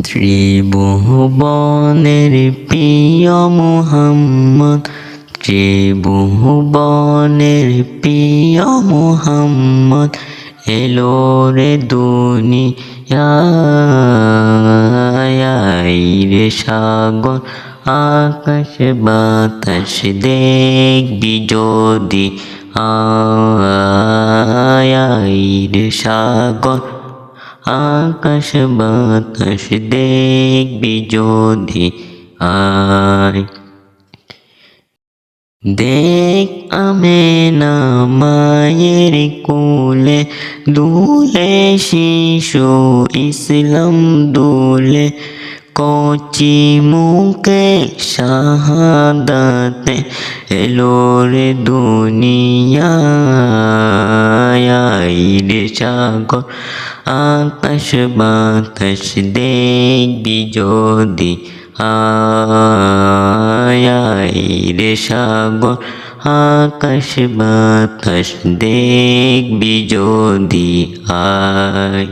ত্রিভুবনের প্রিয় মুহাম্মদ, ত্রিভুবনের প্রিয় মুহাম্মদ এলো রে দুনিয়ায় রে সাগর আকাশ বাতাস দেখবি যদি রে সাগর আকাশ বাতাস দেখবি যদি আয়। দেখ আমেনা মায়ের কোলে দুলে শিশু ইসলাম দুলে, কচি মুখে শাহাদাতে এলো রে দুনিয়ায় রে সাগর আকাশ বাতাস দেখবি যদি রে সাগর আকাশ বাতাস দেখবি যদি আয়।